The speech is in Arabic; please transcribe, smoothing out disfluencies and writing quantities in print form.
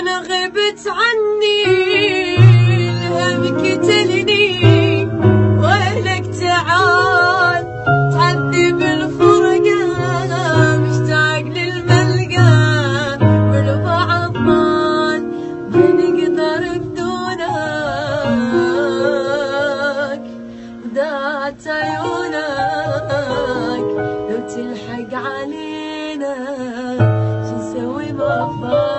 أنا غبت عني الهم قتلني، ويلك تعال تعذب الفرقة، مشتاق للملقى والبعض ضال ما نقدر بدونك، ودات عيونك لو تلحق علينا شو نسوي ما فات.